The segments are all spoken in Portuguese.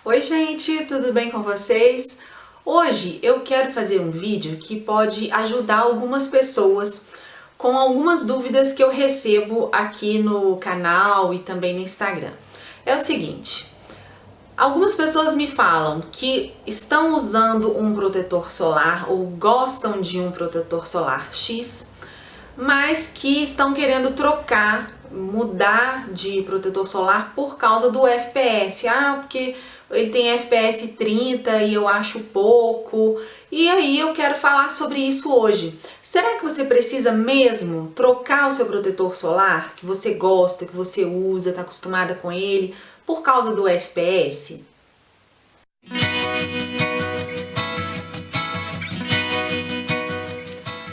Oi gente, tudo bem com vocês? Hoje eu quero fazer um vídeo que pode ajudar algumas pessoas com algumas dúvidas que eu recebo aqui no canal e também no Instagram. É o seguinte, algumas pessoas me falam que estão usando um protetor solar ou gostam de um protetor solar X, mas que estão querendo trocar, mudar de protetor solar por causa do FPS. Porque ele tem FPS 30 e eu acho pouco. E aí eu quero falar sobre isso hoje. Será que você precisa mesmo trocar o seu protetor solar, que você gosta, que você usa, está acostumada com ele, por causa do FPS?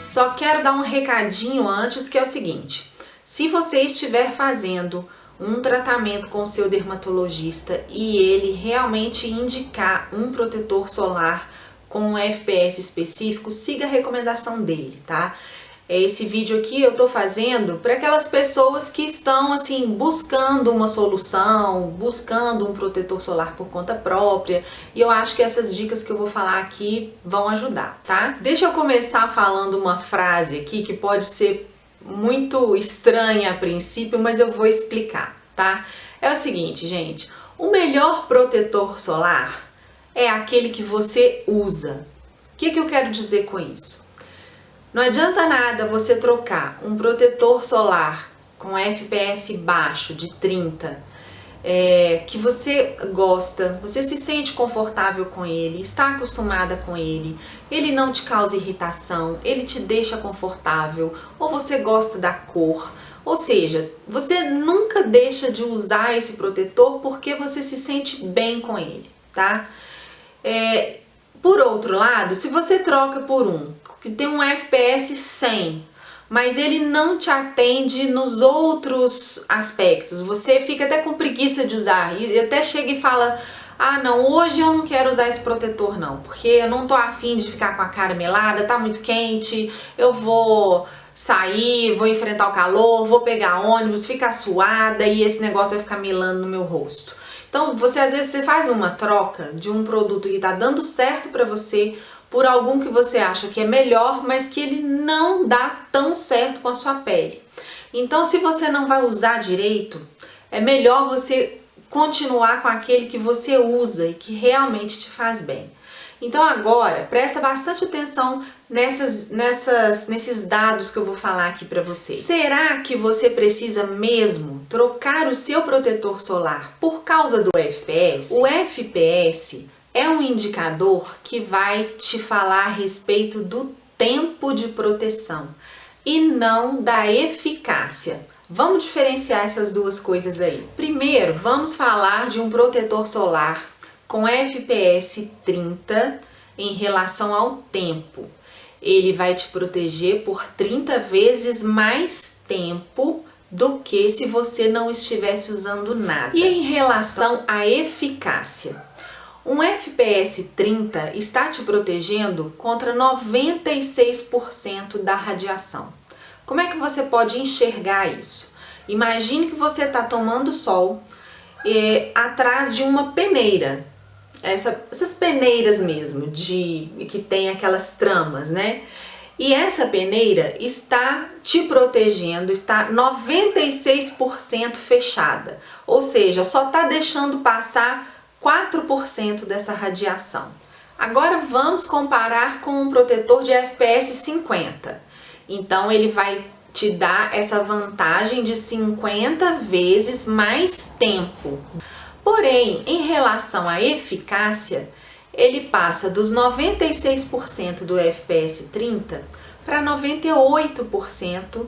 Só quero dar um recadinho antes, que é o seguinte: se você estiver fazendo um tratamento com o seu dermatologista e ele realmente indicar um protetor solar com um FPS específico, siga a recomendação dele, tá? Esse vídeo aqui eu tô fazendo para aquelas pessoas que estão assim buscando uma solução, buscando um protetor solar por conta própria, e eu acho que essas dicas que eu vou falar aqui vão ajudar, tá? Deixa eu começar falando uma frase aqui que pode ser muito estranha a princípio, mas eu vou explicar, tá? É o seguinte, gente, o melhor protetor solar é aquele que você usa. O que eu quero dizer com isso? Não adianta nada você trocar um protetor solar com FPS baixo de 30, que você gosta, você se sente confortável com ele, está acostumada com ele não te causa irritação, ele te deixa confortável, ou você gosta da cor, ou seja, você nunca deixa de usar esse protetor porque você se sente bem com ele, tá? Por outro lado, se você troca por um que tem um FPS 100, mas ele não te atende nos outros aspectos, você fica até com preguiça de usar e até chega e fala: ah não, hoje eu não quero usar esse protetor não, porque eu não tô afim de ficar com a cara melada, tá muito quente, eu vou sair, vou enfrentar o calor, vou pegar ônibus, ficar suada e esse negócio vai ficar melando no meu rosto. Então, às vezes você faz uma troca de um produto que tá dando certo pra você por algum que você acha que é melhor, mas que ele não dá tão certo com a sua pele. Então, se você não vai usar direito, é melhor você continuar com aquele que você usa e que realmente te faz bem. Então agora, presta bastante atenção nesses dados que eu vou falar aqui para vocês. Será que você precisa mesmo trocar o seu protetor solar por causa do FPS? O FPS é um indicador que vai te falar a respeito do tempo de proteção e não da eficácia. Vamos diferenciar essas duas coisas aí. Primeiro, vamos falar de um protetor solar com FPS 30 em relação ao tempo. Ele vai te proteger por 30 vezes mais tempo do que se você não estivesse usando nada. E em relação à eficácia, um FPS 30 está te protegendo contra 96% da radiação. Como é que você pode enxergar isso? Imagine que você está tomando sol atrás de uma peneira. Essas peneiras mesmo, que tem aquelas tramas, né? E essa peneira está te protegendo, está 96% fechada, ou seja, só está deixando passar 4% dessa radiação. Agora vamos comparar com um protetor de FPS 50. Então ele vai te dar essa vantagem de 50 vezes mais tempo. Porém, em relação à eficácia, ele passa dos 96% do FPS 30 para 98%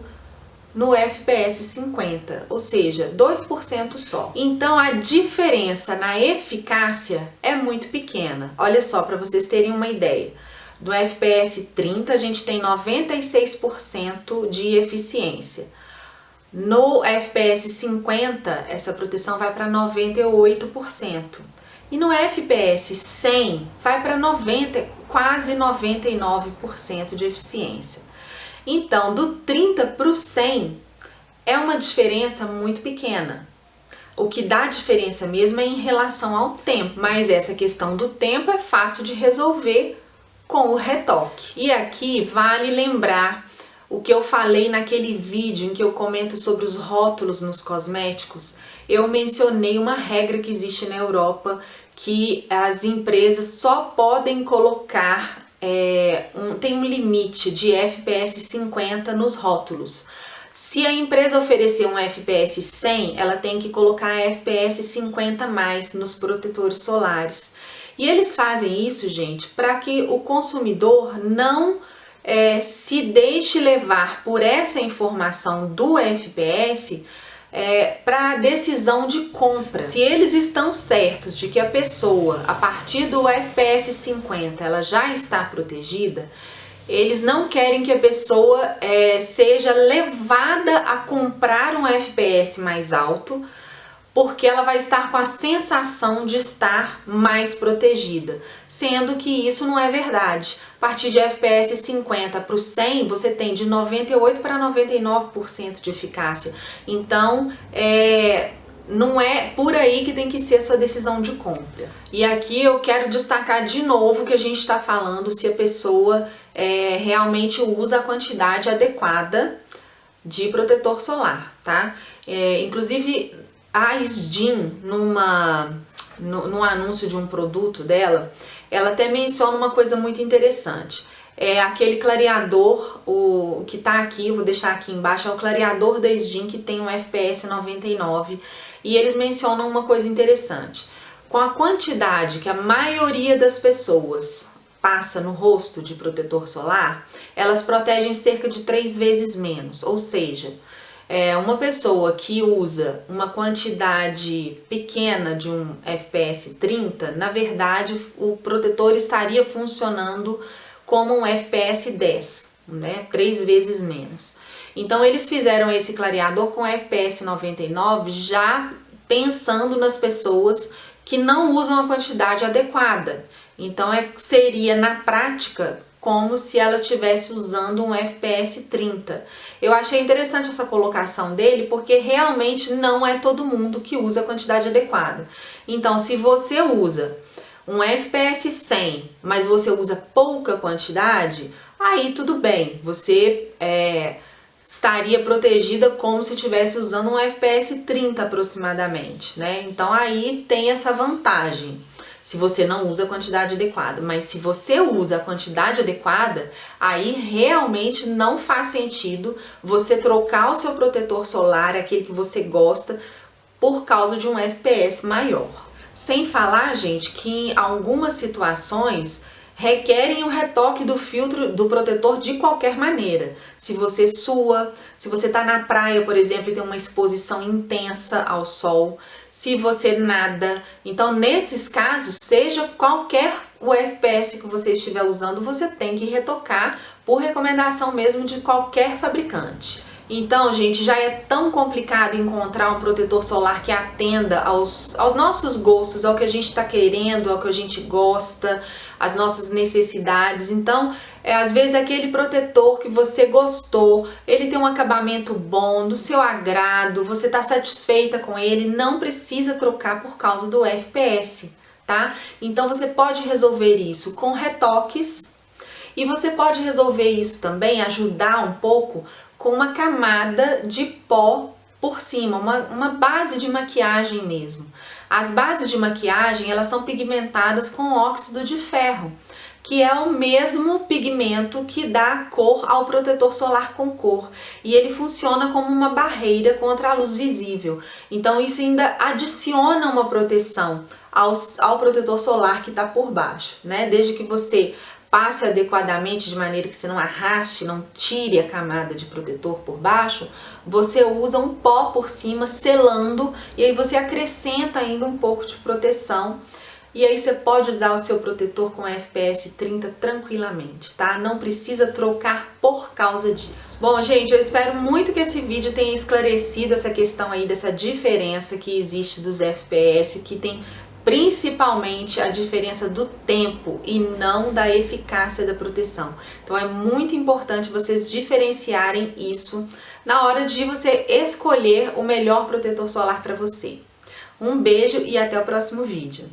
no FPS 50, ou seja, 2% só. Então a diferença na eficácia é muito pequena. Olha só, para vocês terem uma ideia. Do FPS 30 a gente tem 96% de eficiência. No FPS 50, essa proteção vai para 98%. E no FPS 100, vai para quase 99% de eficiência. Então, do 30 para o 100, é uma diferença muito pequena. O que dá diferença mesmo é em relação ao tempo, mas essa questão do tempo é fácil de resolver com o retoque. E aqui vale lembrar o que eu falei naquele vídeo em que eu comento sobre os rótulos nos cosméticos. Eu mencionei uma regra que existe na Europa, que as empresas só podem colocar, tem um limite de FPS 50 nos rótulos. Se a empresa oferecer um FPS 100, ela tem que colocar FPS 50 mais nos protetores solares. E eles fazem isso, gente, para que o consumidor não se deixe levar por essa informação do FPS para a decisão de compra. Se eles estão certos de que a pessoa, a partir do FPS 50, ela já está protegida, eles não querem que a pessoa seja levada a comprar um FPS mais alto, porque ela vai estar com a sensação de estar mais protegida, sendo que isso não é verdade. A partir de FPS 50 para o 100, você tem de 98% para 99% de eficácia. Então, não é por aí que tem que ser a sua decisão de compra. E aqui eu quero destacar de novo que a gente está falando se a pessoa realmente usa a quantidade adequada de protetor solar, tá? Inclusive, a SDIN, num anúncio de um produto dela, ela até menciona uma coisa muito interessante. Aquele clareador, o que tá aqui, eu vou deixar aqui embaixo, é o clareador da SDIN que tem um FPS 99. E eles mencionam uma coisa interessante. Com a quantidade que a maioria das pessoas passa no rosto de protetor solar, elas protegem cerca de 3 vezes menos. Ou seja, uma pessoa que usa uma quantidade pequena de um FPS 30, na verdade o protetor estaria funcionando como um FPS 10, né? 3 vezes menos. Então eles fizeram esse clareador com FPS 99 já pensando nas pessoas que não usam a quantidade adequada. Então seria na prática como se ela estivesse usando um FPS 30. Eu achei interessante essa colocação dele, porque realmente não é todo mundo que usa a quantidade adequada. Então, se você usa um FPS 100, mas você usa pouca quantidade, aí tudo bem, você estaria protegida como se estivesse usando um FPS 30 aproximadamente, né? Então aí tem essa vantagem, se você não usa a quantidade adequada. Mas se você usa a quantidade adequada, aí realmente não faz sentido você trocar o seu protetor solar, aquele que você gosta, por causa de um FPS maior. Sem falar, gente, que em algumas situações requerem o retoque do filtro do protetor de qualquer maneira. Se você sua, se você está na praia, por exemplo, e tem uma exposição intensa ao sol, se você nada. Então, nesses casos, seja qualquer o FPS que você estiver usando, você tem que retocar por recomendação mesmo de qualquer fabricante. Então, gente, já é tão complicado encontrar um protetor solar que atenda aos nossos gostos, ao que a gente está querendo, ao que a gente gosta, às nossas necessidades. Então, às vezes aquele protetor que você gostou, ele tem um acabamento bom, do seu agrado, você está satisfeita com ele, não precisa trocar por causa do FPS, tá? Então, você pode resolver isso com retoques e você pode resolver isso também, ajudar um pouco com uma camada de pó por cima, uma base de maquiagem mesmo. As bases de maquiagem, elas são pigmentadas com óxido de ferro, que é o mesmo pigmento que dá cor ao protetor solar com cor. E ele funciona como uma barreira contra a luz visível. Então isso ainda adiciona uma proteção ao protetor solar que está por baixo, né? Desde que você passe adequadamente, de maneira que você não arraste, não tire a camada de protetor por baixo, você usa um pó por cima, selando, e aí você acrescenta ainda um pouco de proteção. E aí você pode usar o seu protetor com FPS 30 tranquilamente, tá? Não precisa trocar por causa disso. Bom, gente, eu espero muito que esse vídeo tenha esclarecido essa questão aí dessa diferença que existe dos FPS, que tem principalmente a diferença do tempo e não da eficácia da proteção. Então é muito importante vocês diferenciarem isso na hora de você escolher o melhor protetor solar para você. Um beijo e até o próximo vídeo.